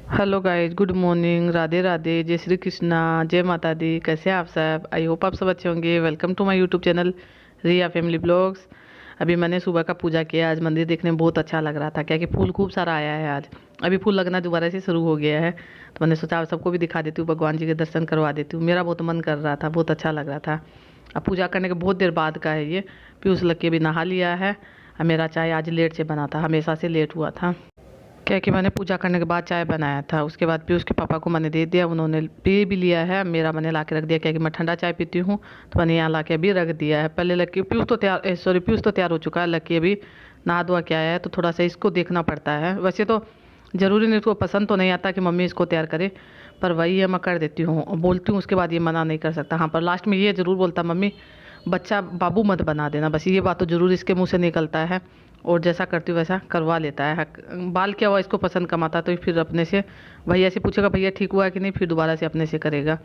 Hello guys, good morning, Radhe Radhe, जय श्री कृष्णा, जय माता दी। कैसे हैं आप सब? आई होप आप सब अच्छे होंगे। Welcome to my YouTube channel Riya family blogs. अभी मैंने सुबह का पूजा किया। आज मंदिर देखने में बहुत अच्छा लग रहा था, क्या कि फूल खूब सारा आया है आज। अभी फूल लगना दोबारा से शुरू हो गया है, तो मैंने सोचा आप सबको भी दिखा देती हूँ, भगवान जी के दर्शन करवा देती हूँ। मेरा बहुत मन कर रहा था, बहुत अच्छा लग रहा था। अब पूजा करने के बहुत देर बाद का है ये। पीयूष लग के भी नहा लिया है। और मेरा चाय आज लेट से बना था, हमेशा से लेट हुआ था। क्या कि मैंने पूजा करने के बाद चाय बनाया था, उसके बाद पीयूष के पापा को मैंने दे दिया, उन्होंने पी भी लिया है। मेरा मैंने ला के रख दिया, क्या कि मैं ठंडा चाय पीती हूँ, तो मैंने यहाँ ला के अभी रख दिया है। पहले लकी पीयूष तो तैयार हो चुका है। लकी अभी नहा धोआ के आया है, तो थोड़ा सा इसको देखना पड़ता है। वैसे तो ज़रूरी नहीं, इसको पसंद तो नहीं आता कि मम्मी इसको तैयार करे, पर वही है, मैं कर देती हूँ और बोलती हूँ। उसके बाद ये मना नहीं कर सकता। हाँ, पर लास्ट में ये ज़रूर बोलता, मम्मी बच्चा बाबू मत बना देना, बस ये बात तो ज़रूर इसके मुँह से निकलता है। और जैसा करती हूँ वैसा करवा लेता है। बाल क्या हुआ, इसको पसंद कम आता, तो फिर अपने से भैया से पूछेगा, भैया ठीक हुआ है कि नहीं, फिर दोबारा से अपने से करेगा।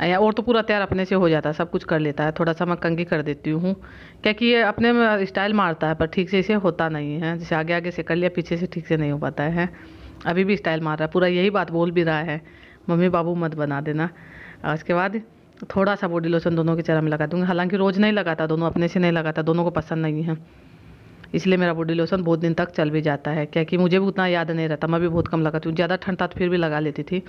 या और तो पूरा तैयार अपने से हो जाता है, सब कुछ कर लेता है। थोड़ा सा मैं कंघी कर देती हूँ, क्या कि ये अपने में स्टाइल मारता है, पर ठीक से इसे होता नहीं है। जैसे आगे आगे से कर लिया, पीछे से ठीक से नहीं हो पाता है। अभी भी स्टाइल मार रहा है, पूरा यही बात बोल भी रहा है, मम्मी बाबू मत बना देना। और उसके बाद थोड़ा सा बॉडी लोशन दोनों के चेहरे में लगा दूँगी। हालांकि रोज़ नहीं लगाता, दोनों अपने से नहीं लगाता, दोनों को पसंद नहीं है, इसलिए मेरा बॉडी लोशन बहुत दिन तक चल भी जाता है। क्या कि मुझे भी उतना याद नहीं रहता, मैं भी बहुत कम लगाती हूँ। ज़्यादा ठंड था तो फिर भी लगा लेती थी,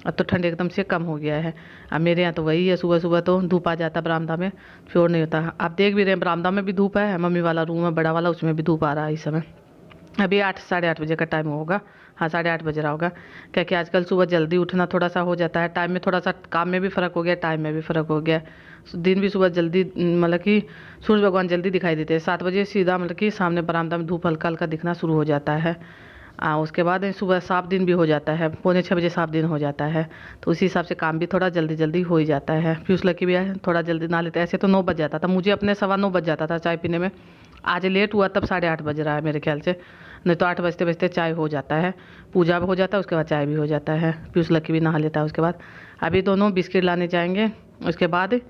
अब तो ठंड एकदम से कम हो गया है। अब मेरे यहाँ तो वही है, सुबह सुबह तो धूप आ जाता बरामदा में, फिर और नहीं होता। आप देख भी रहे हैं, बरामदा में भी धूप है, मम्मी वाला रूम है बड़ा वाला, उसमें भी धूप आ रहा है इस समय। अभी 8 साढ़े 8 बजे का टाइम होगा। हाँ, साढ़े 8 बज रहा होगा। क्या कि आजकल सुबह जल्दी उठना थोड़ा सा हो जाता है, टाइम में थोड़ा सा, काम में भी फ़र्क हो गया, टाइम में भी फ़र्क हो गया। दिन भी सुबह जल्दी, मतलब कि सूरज भगवान जल्दी दिखाई देते हैं। 7 बजे सीधा, मतलब कि सामने बरामदा में धूप हल्का हल्का दिखना शुरू हो जाता है। उसके बाद सुबह साफ दिन भी हो जाता है, पौने 6 बजे साफ दिन हो जाता है। तो उसी हिसाब से काम भी थोड़ा जल्दी जल्दी हो ही जाता है। पीयूष लकी भी है, थोड़ा जल्दी ना लेते, ऐसे तो 9 बज जाता था मुझे, अपने 9:15 बज जाता था चाय पीने में। आज लेट हुआ तब 8:30 बज रहा है मेरे ख्याल से, नहीं तो 8 बजते बजते चाय हो जाता है। पूजा भी हो जाता है, उसके बाद चाय भी हो जाता है। पीयूष लकी भी नहा लेता है उसके बाद। अभी दोनों बिस्किट लाने जाएंगे, उसके बाद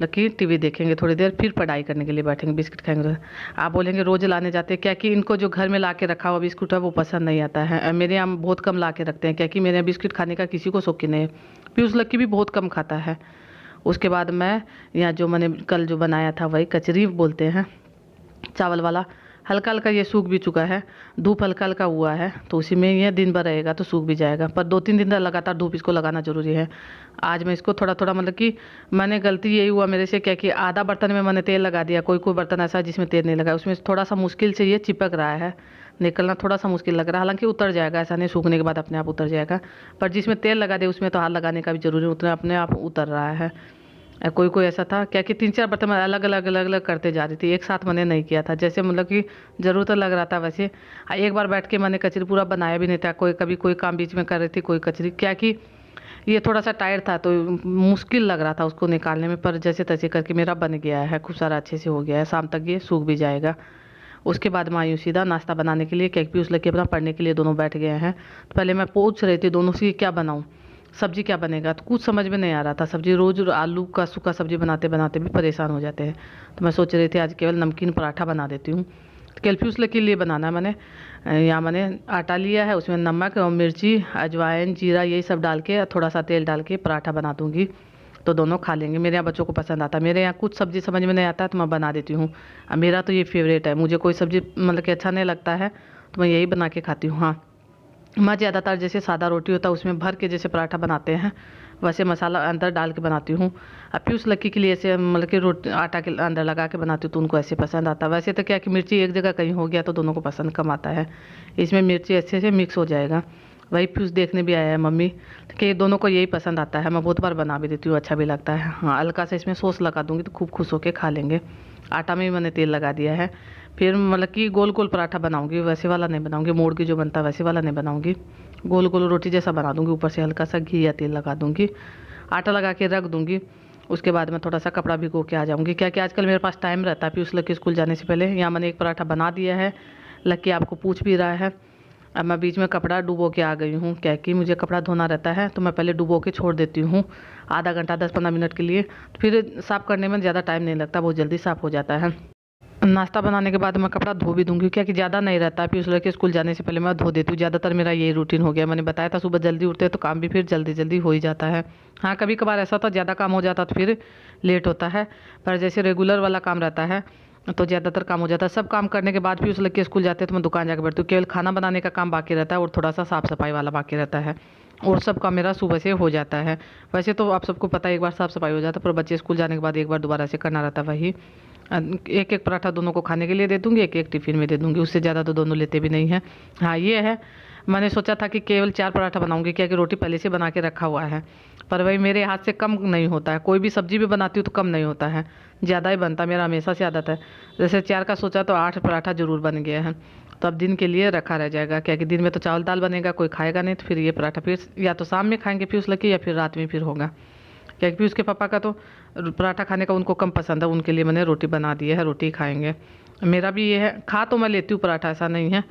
लकी टीवी देखेंगे थोड़ी देर, फिर पढ़ाई करने के लिए बैठेंगे, बिस्किट खाएंगे। तो आप बोलेंगे रोज़ लाने जाते हैं, क्या कि इनको जो घर में ला के रखा हुआ बिस्कुट है वो पसंद नहीं आता है। मेरे यहाँ बहुत कम ला के रखते हैं, क्या कि मेरे यहाँ बिस्किट खाने का किसी को शौकीन नहीं है। पीयूष लकी भी बहुत कम खाता है। उसके बाद मैं यहाँ जो मैंने कल जो बनाया था वही कचरी बोलते हैं, चावल वाला, हल्का हल्का ये सूख भी चुका है। धूप हल्का हल्का हुआ है, तो उसी में ये दिन भर रहेगा तो सूख भी जाएगा, पर 2-3 दिन तक लगातार धूप इसको लगाना ज़रूरी है। आज मैं इसको थोड़ा थोड़ा, मतलब कि मैंने गलती यही हुआ मेरे से, क्या कि आधा बर्तन में मैंने तेल लगा दिया, कोई कोई बर्तन ऐसा है जिसमें तेल नहीं लगा, उसमें थोड़ा सा मुश्किल से ये चिपक रहा है, निकलना थोड़ा सा मुश्किल लग रहा है। हालांकि उतर जाएगा, ऐसा नहीं, सूखने के बाद अपने आप उतर जाएगा। पर जिसमें तेल लगा दे उसमें तो हाथ लगाने का भी जरूरी, उतना अपने आप उतर रहा है। कोई कोई ऐसा था, क्या कि 3-4 बर्तन मैं अलग अलग अलग अलग करते जा रही थी, एक साथ मैंने नहीं किया था, जैसे मतलब कि ज़रूरत लग रहा था वैसे। एक बार बैठ के मैंने कचरी पूरा बनाया भी नहीं था, कोई कभी कोई काम बीच में कर रही थी, कोई कचरी, क्या कि ये थोड़ा सा टाइट था तो मुश्किल लग रहा था उसको निकालने में, पर जैसे तैसे करके मेरा बन गया है, खूब सारा अच्छे से हो गया है। शाम तक ये सूख भी जाएगा। उसके बाद मैं आयूँ सीधा नाश्ता बनाने के लिए, केक भी उस लगे अपना पढ़ने के लिए, दोनों बैठ गए हैं। तो पहले मैं पूछ रही थी दोनों से क्या बनाऊँ, सब्जी क्या बनेगा, तो कुछ समझ में नहीं आ रहा था। सब्जी रोज़ आलू का सूखा सब्जी बनाते बनाते भी परेशान हो जाते हैं, तो मैं सोच रही थी आज केवल नमकीन पराठा बना देती हूँ। तो कैलफ्यूस के लिए बनाना है मैंने। यहाँ मैंने आटा लिया है, उसमें नमक और मिर्ची, अजवाइन, जीरा, यही सब डाल के थोड़ा सा तेल डाल के पराठा बना दूँगी, तो दोनों खा लेंगे। मेरे यहाँ बच्चों को पसंद आता है। मेरे यहाँ कुछ सब्ज़ी समझ में नहीं आता है तो मैं बना देती हूँ। मेरा तो ये फेवरेट है, मुझे कोई सब्ज़ी मतलब कि अच्छा नहीं लगता है तो मैं यही बना के खाती हूँ। हाँ, मैं ज़्यादातर जैसे सादा रोटी होता है उसमें भर के जैसे पराठा बनाते हैं, वैसे मसाला अंदर डाल के बनाती हूँ। अब पीयूष लक्की के लिए ऐसे मतलब कि रोटी आटा के अंदर लगा के बनाती हूँ, तो उनको ऐसे पसंद आता है। वैसे तो क्या कि मिर्ची एक जगह कहीं हो गया तो दोनों को पसंद कम आता है, इसमें मिर्ची अच्छे से मिक्स हो जाएगा। वही पीयूष देखने भी आया है मम्मी, कि दोनों को यही पसंद आता है। मैं बहुत बार बना भी देती हूँ, अच्छा भी लगता है। हाँ, हल्का से इसमें सॉस लगा दूँगी तो खूब खुश होकर खा लेंगे। आटा में भी मैंने तेल लगा दिया है। फिर मतलब कि गोल गोल पराठा बनाऊंगी, वैसे वाला नहीं बनाऊंगी, मोड़ की जो बनता है वैसे वाला नहीं बनाऊंगी, गोल गोल रोटी जैसा बना दूंगी। ऊपर से हल्का सा घी या तेल लगा दूंगी, आटा लगा के रख दूंगी। उसके बाद मैं थोड़ा सा कपड़ा भिगो के आ जाऊंगी, क्या कि आजकल मेरे पास टाइम रहता है पीयूष लकी स्कूल जाने से पहले। यहाँ मैंने एक पराठा बना दिया है, लकी आपको पूछ भी रहा है। अब मैं बीच में कपड़ा डुबो के आ गई हूँ, क्या कि मुझे कपड़ा धोना रहता है, तो मैं पहले डुबो के छोड़ देती हूँ आधा घंटा 10-15 मिनट के लिए। फिर साफ़ करने में ज़्यादा टाइम नहीं लगता, बहुत जल्दी साफ़ हो जाता है। नाश्ता बनाने के बाद मैं कपड़ा धो भी दूंगी, क्या कि ज़्यादा नहीं रहता है, फिर उस लड़के स्कूल जाने से पहले मैं धो देती हूँ। ज़्यादातर मेरा यही रूटीन हो गया। मैंने बताया था सुबह जल्दी उठते हैं तो काम भी फिर जल्दी जल्दी हो ही जाता है। हाँ, कभी कभार ऐसा होता ज़्यादा काम हो जाता तो फिर लेट होता है, पर जैसे रेगुलर वाला काम रहता है तो ज़्यादातर काम हो जाता है। सब काम करने के बाद फिर उस लड़के स्कूल जाते हैं तो मैं दुकान जाकर बैठती हूँ। केवल खाना बनाने का काम बाकी रहता है और थोड़ा सा साफ़ सफाई वाला बाकी रहता है, और सब काम मेरा सुबह से हो जाता है। वैसे तो आप सबको पता है एक बार साफ़ सफाई हो जाता है, पर बच्चे स्कूल जाने के बाद एक बार दोबारा से करना रहता है वही। एक एक पराठा दोनों को खाने के लिए दे दूँगी, एक एक टिफ़िन में दे दूँगी, उससे ज़्यादा तो दोनों लेते भी नहीं हैं। हाँ, ये है, मैंने सोचा था कि केवल 4 पराठा बनाऊँगी, क्या कि रोटी पहले से बना के रखा हुआ है, पर वही मेरे हाथ से कम नहीं होता है। कोई भी सब्ज़ी भी बनाती हूँ तो कम नहीं होता है, ज़्यादा ही बनता है, मेरा हमेशा से आदत है। जैसे 4 का सोचा तो 8 पराठा ज़रूर बन गया है, तो अब दिन के लिए रखा रह जाएगा, क्या कि दिन में तो चावल दाल बनेगा, कोई खाएगा नहीं, तो फिर ये पराठा फिर या तो शाम में खाएँगे पीयूष लकी, या फिर रात में फिर होगा। क्या कि पीयूष के पापा का तो पराठा खाने का उनको कम पसंद है, उनके लिए मैंने रोटी बना दी है, रोटी खाएंगे। मेरा भी ये है, खा तो मैं लेती हूँ पराठा, ऐसा नहीं है,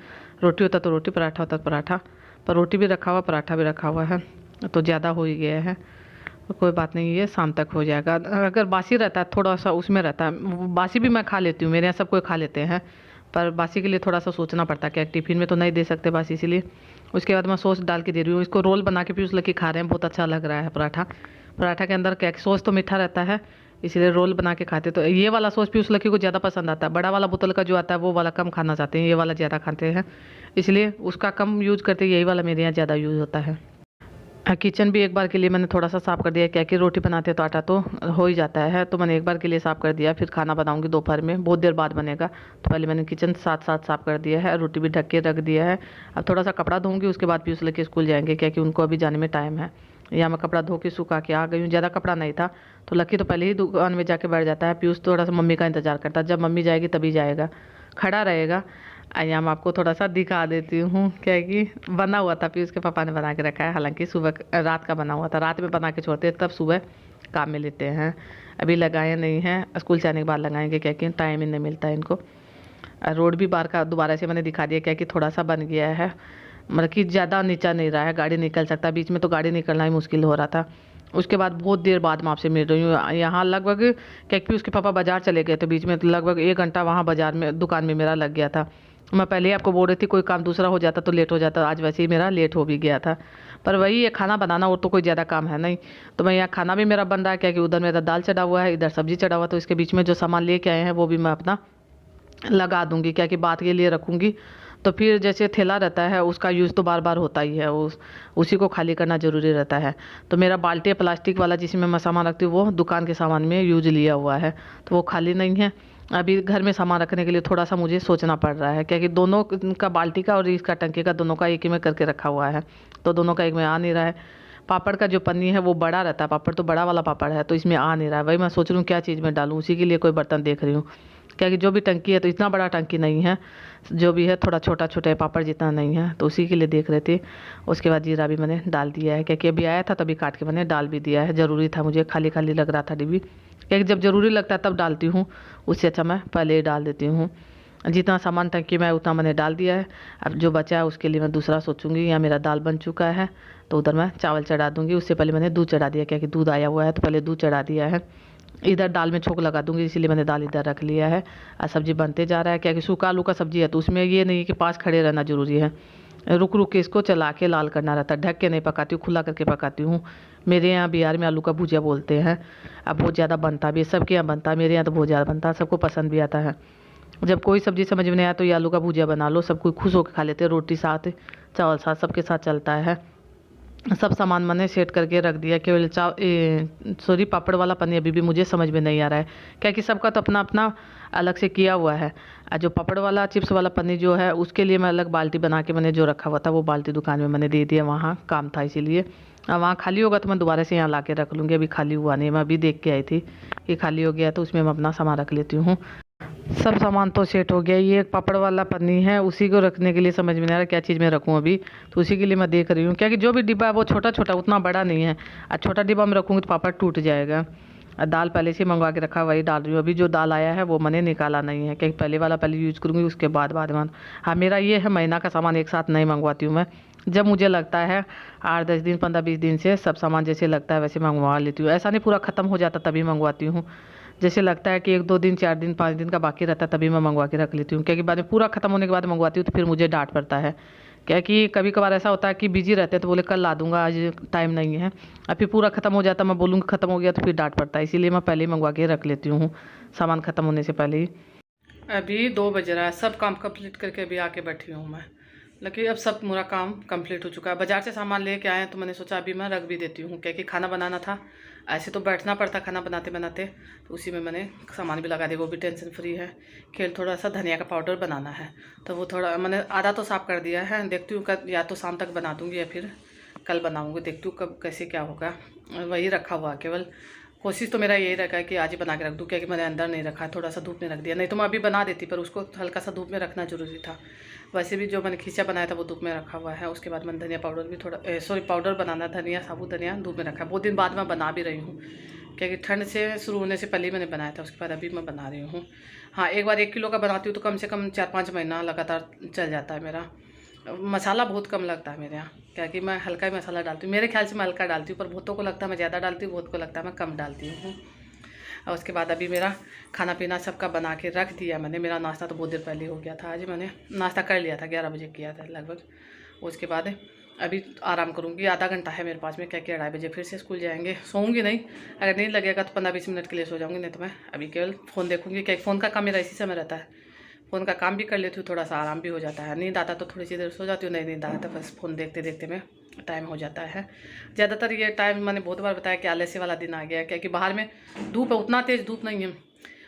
रोटी होता तो रोटी, पराठा होता तो पराठा, पर रोटी भी रखा हुआ, पराठा भी रखा हुआ है, तो ज़्यादा हो ही गया है। तो कोई बात नहीं, ये शाम तक हो जाएगा। अगर बासी रहता है थोड़ा सा उसमें रहता है, बासी भी मैं खा लेती हूँ, मेरे यहाँ सब कोई खा लेते हैं, पर बासी के लिए थोड़ा सा सोचना पड़ता है, क्या टिफ़िन में तो नहीं दे सकते बासी, इसीलिए। उसके बाद मैं सॉस डाल के दे रही हूँ इसको, रोल बना के पीयूष लकी खा रहे हैं, बहुत अच्छा लग रहा है पराठा। पराठा के अंदर क्या सॉस तो मीठा रहता है, इसीलिए रोल बना के खाते। तो ये वाला सॉस पीयूष लकी को ज़्यादा पसंद आता है, बड़ा वाला बोतल का जो आता है वो वाला कम खाना चाहते हैं, ये वाला ज़्यादा खाते हैं, इसलिए उसका कम यूज़ करते हैं, यही वाला मेरे यहाँ ज़्यादा यूज़ होता है। किचन भी एक बार के लिए मैंने थोड़ा सा साफ़ कर दिया, क्या कि रोटी बनाते तो आटा तो हो ही जाता है, तो मैंने एक बार के लिए साफ़ कर दिया। फिर खाना बनाऊंगी दोपहर में, बहुत देर बाद बनेगा, तो पहले मैंने किचन साथ साथ साफ़ कर दिया है, रोटी भी ढक के रख दिया है। अब थोड़ा सा कपड़ा धोऊंगी, उसके बाद पीयूष लेके स्कूल जाएंगे, क्या कि उनको अभी जाने में टाइम है। यहाँ मैं कपड़ा धो के सुखा के आ गई हूँ, ज़्यादा कपड़ा नहीं था, तो लकी तो पहले ही दुकान में जाके बैठ जाता है, पीयूष थोड़ा सा मम्मी का इंतज़ार करता है, जब मम्मी जाएगी तभी जाएगा, खड़ा रहेगा। यहाँ मैं आपको थोड़ा सा दिखा देती हूँ, क्या है कि बना हुआ था, फिर उसके पापा ने बना के रखा है, हालांकि सुबह रात का बना हुआ था, रात में बना के छोड़ते हैं, तब सुबह काम में लेते हैं। अभी लगाए नहीं हैं, स्कूल से आने के बाद लगाएंगे, क्या कि टाइम ही नहीं मिलता है इनको। रोड भी बाहर का दोबारा से मैंने दिखा दिया, क्या कि थोड़ा सा बन गया है, मतलब कि ज़्यादा नीचा नहीं रहा है, गाड़ी निकल सकता है, बीच में तो गाड़ी निकलना ही मुश्किल हो रहा था। उसके बाद बहुत देर बाद मैं आपसे मिल रही हूँ, यहाँ लगभग क्या कि उसके पापा बाज़ार चले गए थे बीच में, तो लगभग 1 घंटा वहाँ बाज़ार में दुकान में मेरा लग गया था। मैं पहले ही आपको बोल रही थी कोई काम दूसरा हो जाता तो लेट हो जाता, आज वैसे ही मेरा लेट हो भी गया था, पर वही ये खाना बनाना और तो कोई ज़्यादा काम है नहीं। तो मैं यहाँ खाना भी मेरा बन रहा है, क्या कि उधर मेरा दाल चढ़ा हुआ है, इधर सब्जी चढ़ा हुआ, तो इसके बीच में जो सामान लेके आए हैं वो भी मैं अपना लगा दूंगी, क्या कि बात के लिए रखूँगी, तो फिर जैसे थैला रहता है उसका यूज़ तो बार बार होता ही है, उसी को खाली करना ज़रूरी रहता है। तो मेरा बाल्टी प्लास्टिक वाला जिसमें मैं सामान रखती हूँ वो दुकान के सामान में यूज लिया हुआ है, तो वो खाली नहीं है। अभी घर में सामान रखने के लिए थोड़ा सा मुझे सोचना पड़ रहा है, क्या कि दोनों का, बाल्टी का और इसका टंकी का, दोनों का एक ही में करके रखा हुआ है, तो दोनों का एक में आ नहीं रहा है। पापड़ का जो पन्नी है वो बड़ा रहता है, पापड़ तो बड़ा वाला पापड़ है, तो इसमें आ नहीं रहा है, वही मैं सोच रही हूँ क्या चीज़ में डालूँ, उसी के लिए कोई बर्तन देख रही हूँ। क्या कि जो भी टंकी है तो इतना बड़ा टंकी नहीं है, जो भी है थोड़ा छोटा छोटा है, पापड़ जितना नहीं है, तो उसी के लिए देख रहे थे। उसके बाद जीरा भी मैंने डाल दिया है, क्योंकि अभी आया था तभी काट के मैंने डाल भी दिया है, ज़रूरी था, मुझे खाली खाली लग रहा था डिब्बी, क्योंकि जब ज़रूरी लगता है तब डालती हूँ, उससे अच्छा मैं पहले ही डाल देती हूँ। जितना सामान टंकी में उतना मैंने डाल दिया है, अब जो बचा है उसके लिए मैं दूसरा सोचूंगी। यहाँ मेरा दाल बन चुका है, तो उधर मैं चावल चढ़ा दूँगी, उससे पहले मैंने दूध चढ़ा दिया, क्योंकि दूध आया हुआ है, तो पहले दूध चढ़ा दिया है। इधर दाल में छोंक लगा दूंगी, इसीलिए मैंने दाल इधर रख लिया है, और सब्जी बनते जा रहा है, क्या कि सूखा आलू का सब्जी है, तो उसमें ये नहीं कि पास खड़े रहना जरूरी है, रुक रुक के इसको चला के लाल करना रहता है, ढक के नहीं पकाती हूँ, खुला करके पकाती हूँ। मेरे यहाँ बिहार में आलू का भुजिया बोलते हैं, अब बहुत ज़्यादा बनता भी है, सबके यहाँ बनता है, मेरे यहाँ तो बहुत ज़्यादा बनता है, सबको पसंद भी आता है। जब कोई सब्जी समझ में नहीं आया तो ये आलू का भुजिया बना लो, सब कोई खुश होकर खा लेते हैं, रोटी साथ, चावल साथ, सबके साथ चलता है। सब सामान मैंने सेट करके रख दिया, केवल सॉरी पापड़ वाला पन्नी अभी भी मुझे समझ में नहीं आ रहा है, क्या कि सबका तो अपना अपना अलग से किया हुआ है। जो पापड़ वाला चिप्स वाला पन्नी जो है उसके लिए मैं अलग बाल्टी बना के मैंने जो रखा हुआ था, वो बाल्टी दुकान में मैंने दे दिया, वहाँ काम था इसीलिए। वहाँ खाली होगा तो मैं दोबारा से यहाँ ला के रख लूँगी, अभी खाली हुआ नहीं, मैं अभी देख के आई थी कि खाली हो गया, तो उसमें मैं अपना सामान रख लेती हूँ। सब सामान तो सेट हो गया, ये एक पापड़ वाला पन्नी है, उसी को रखने के लिए समझ में नहीं आ रहा क्या चीज़ में रखूँ अभी, तो उसी के लिए मैं देख रही हूँ, क्या कि जो भी डिब्बा है वो छोटा छोटा, उतना बड़ा नहीं है, और छोटा डिब्बा में रखूँगी तो पापड़ टूट जाएगा। और दाल पहले से मंगवा के रखा, वही डाल रही हूँ, अभी जो दाल आया है वो मैंने निकाला नहीं है, क्योंकि पहले वाला पहले यूज़ करूँगी, उसके बाद में। हाँ, मेरा ये है महीना का सामान एक साथ नहीं मंगवाती हूँ मैं, जब मुझे लगता है 8-10 दिन 15-20 दिन से सब सामान जैसे लगता है वैसे मंगवा लेती हूँ, ऐसा नहीं पूरा ख़त्म हो जाता तभी मंगवाती हूँ। जैसे लगता है कि 1-2 दिन 4 दिन 5 दिन का बाकी रहता है तभी मैं मंगवा के रख लेती हूँ, क्योंकि बाद में पूरा ख़त्म होने के बाद मंगवाती हूँ तो फिर मुझे डांट पड़ता है। क्या कि कभी कभार ऐसा होता है कि बिजी रहते हैं तो बोले कल ला दूंगा, आज टाइम नहीं है। अब फिर पूरा ख़त्म हो जाता, मैं बोलूँगी ख़त्म हो गया तो फिर डांट पड़ता है, इसीलिए मैं पहले ही मंगवा के रख लेती हूँ सामान ख़त्म होने से पहले ही। अभी 2 बज रहा है, सब काम कंप्लीट करके अभी आके बैठी हूँ मैं। लेकिन अब सब मेरा काम कंप्लीट हो चुका है। बाजार से सामान लेके आए हैं तो मैंने सोचा अभी मैं रख भी देती हूँ, क्योंकि खाना बनाना था। ऐसे तो बैठना पड़ता खाना बनाते बनाते, तो उसी में मैंने सामान भी लगा दिया, वो भी टेंशन फ्री है। खेल थोड़ा सा धनिया का पाउडर बनाना है, तो वो थोड़ा मैंने आधा तो साफ़ कर दिया है। देखती हूँ कल या तो शाम तक बना दूँगी या फिर कल बनाऊँगी, देखती हूँ कब कैसे क्या होगा। वही रखा हुआ केवल, कोशिश तो मेरा यही रखा है कि आज ही बना के रख दूँ, क्योंकि मैंने अंदर नहीं रखा है, थोड़ा सा धूप में रख दिया। नहीं तो मैं अभी बना देती, पर उसको हल्का सा धूप में रखना जरूरी था। वैसे भी जो मैंने खींचा बनाया था वो धूप में रखा हुआ है। उसके बाद मैंने धनिया पाउडर भी थोड़ा पाउडर बनाना, धनिया साबुत धनिया धूप में रखा है। बहुत दिन बाद मैं बना भी रही हूँ, क्योंकि ठंड से शुरू होने से पहले ही मैंने बनाया था, उसके बाद अभी मैं बना रही हूँ। हाँ, एक बार 1 किलो का बनाती हूँ तो कम से कम 4-5 महीना लगातार चल जाता है मेरा। मसाला बहुत कम लगता है मेरे यहाँ, क्योंकि मैं हल्का ही मसाला डालती हूँ। मेरे ख्याल से मैं हल्का डालती हूँ, पर बहुतों को लगता है मैं ज़्यादा डालती हूँ, बहुत को लगता है मैं कम डालती हूँ। और उसके बाद अभी मेरा खाना पीना सबका बना के रख दिया मैंने। मेरा नाश्ता तो बहुत देर पहले हो गया था, आज मैंने नाश्ता कर लिया था, 11 बजे किया था लगभग। उसके बाद अभी आराम करूँगी, आधा घंटा है मेरे पास में, क्या 2:30 बजे फिर से स्कूल जाएंगे। सोऊंगी नहीं, अगर नहीं लगेगा तो 15-20 मिनट के लिए सो जाऊँगी, नहीं तो मैं अभी केवल फ़ोन देखूँगी। क्या फ़ोन का काम मेरा इसी समय रहता है, फ़ोन का काम भी कर लेती हूँ, थोड़ा सा आराम भी हो जाता है। नींद आता तो थोड़ी सी देर सो जाती हूँ, नहीं नींद आता तो बस फ़ोन देखते देखते में टाइम हो जाता है। ज़्यादातर ये टाइम मैंने बहुत बार बताया कि आलस्य वाला दिन आ गया है, क्योंकि बाहर में धूप है, उतना तेज़ धूप नहीं है,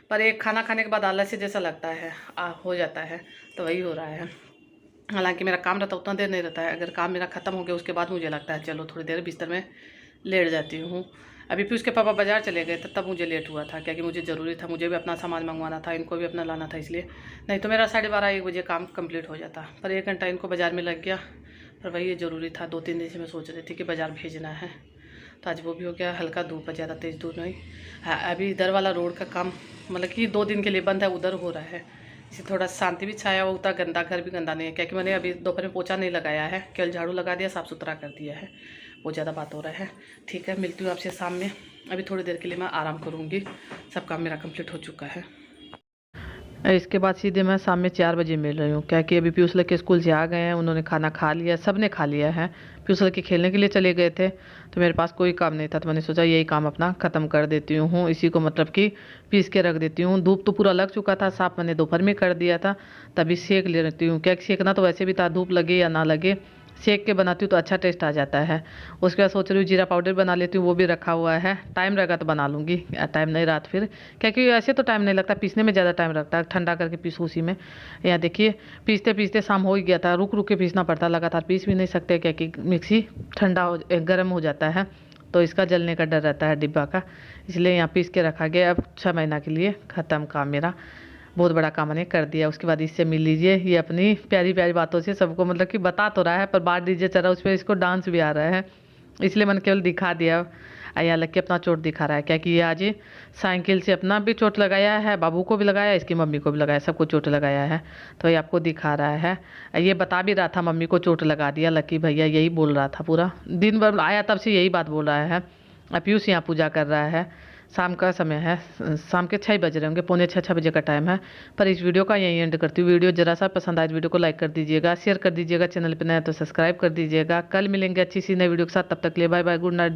पर एक खाना खाने के बाद आलस्य जैसा लगता है, हो जाता है, तो वही हो रहा है। हालांकि मेरा काम रहता उतना देर नहीं रहता है, अगर काम मेरा ख़त्म हो गया उसके बाद मुझे लगता है चलो थोड़ी देर बिस्तर में लेट जाती हूँ। अभी फिर उसके पापा बाज़ार चले गए तब मुझे लेट हुआ था, क्योंकि मुझे ज़रूरी था, मुझे भी अपना सामान मंगवाना था, इनको भी अपना लाना था, इसलिए। नहीं तो मेरा 12:30-1 बजे काम कंप्लीट हो जाता, पर 1 घंटा इनको बाज़ार में लग गया। पर वही ये ज़रूरी था, 2-3 दिन से मैं सोच रही थी कि बाज़ार भेजना है, तो आज वो भी हो गया। हल्का धूप है, ज़्यादा तेज़ धूप नहीं। हाँ, अभी इधर वाला रोड का काम मतलब कि 2 दिन के लिए बंद है, उधर हो रहा है, इसे थोड़ा शांति भी छाया हुआ, उतना गंदा घर भी गंदा नहीं है, क्योंकि मैंने अभी दोपहर में पोछा नहीं लगाया है, केवल झाड़ू लगा दिया, साफ़ सुथरा कर दिया है, बहुत ज़्यादा बात हो रहा है। ठीक है, मिलती हूँ आपसे शाम में। अभी थोड़ी देर के लिए मैं आराम करूँगी, सब काम मेरा कंप्लीट हो चुका है। इसके बाद सीधे मैं शाम में 4 बजे मिल रही हूँ, क्या कि अभी पीयूष लड़के स्कूल से आ गए हैं, उन्होंने खाना खा लिया, सब ने खा लिया है। पीयूष लड़के खेलने के लिए चले गए थे, तो मेरे पास कोई काम नहीं था, तो मैंने सोचा यही काम अपना ख़त्म कर देती हूँ, इसी को मतलब कि पीस के रख देती हूँ। धूप तो पूरा लग चुका था, साफ मैंने दोपहर में कर दिया था, तभी सेक ले लेती हूँ। क्या सेकना तो वैसे भी था, धूप लगे या ना लगे, सेक के बनाती हूँ तो अच्छा टेस्ट आ जाता है। उसके बाद सोच रही हूँ जीरा पाउडर बना लेती हूँ, वो भी रखा हुआ है, टाइम रहेगा तो बना लूँगी, टाइम नहीं रहा तो फिर, क्योंकि ऐसे तो टाइम नहीं लगता, पीसने में ज़्यादा टाइम लगता है, ठंडा करके पीसू उसी में। यहाँ देखिए पीसते पीसते शाम हो ही गया था, रुक रुक के पीसना पड़ता, लगातार पीस भी नहीं सकते, क्योंकि मिक्सी ठंडा गर्म हो जाता है, तो इसका जलने का डर रहता है डिब्बा का, इसलिए यहाँ पीस के रखा गया। अब 6 महीना के लिए ख़त्म काम मेरा, बहुत बड़ा काम मैंने कर दिया। उसके बाद इससे मिल लीजिए, ये अपनी प्यारी प्यारी बातों से सबको मतलब कि बता तो रहा है, पर बाहर डीजे चल रहा है, उस पर इसको डांस भी आ रहा है, इसलिए मैंने केवल दिखा दिया। यहाँ लग के अपना चोट दिखा रहा है, क्या कि ये आज साइकिल से अपना भी चोट लगाया है, बाबू को भी लगाया, इसकी मम्मी को भी लगाया, सबको चोट लगाया है, तो ये आपको दिखा रहा है। ये बता भी रहा था मम्मी को चोट लगा दिया, लकी भैया यही बोल रहा था, पूरा दिन भर आया तब से यही बात बोल रहा है। पीयूष यहाँ पूजा कर रहा है, शाम का समय है, शाम के 6 बज रहे होंगे, पौने 6 बजे का टाइम है। पर इस वीडियो का यही एंड करती हूँ। वीडियो जरा सा पसंद आए, वीडियो को लाइक कर दीजिएगा, शेयर कर दीजिएगा, चैनल पर नया तो सब्सक्राइब कर दीजिएगा। कल मिलेंगे अच्छी सी नई वीडियो के साथ, तब तक के लिए बाय बाय, गुड नाइट।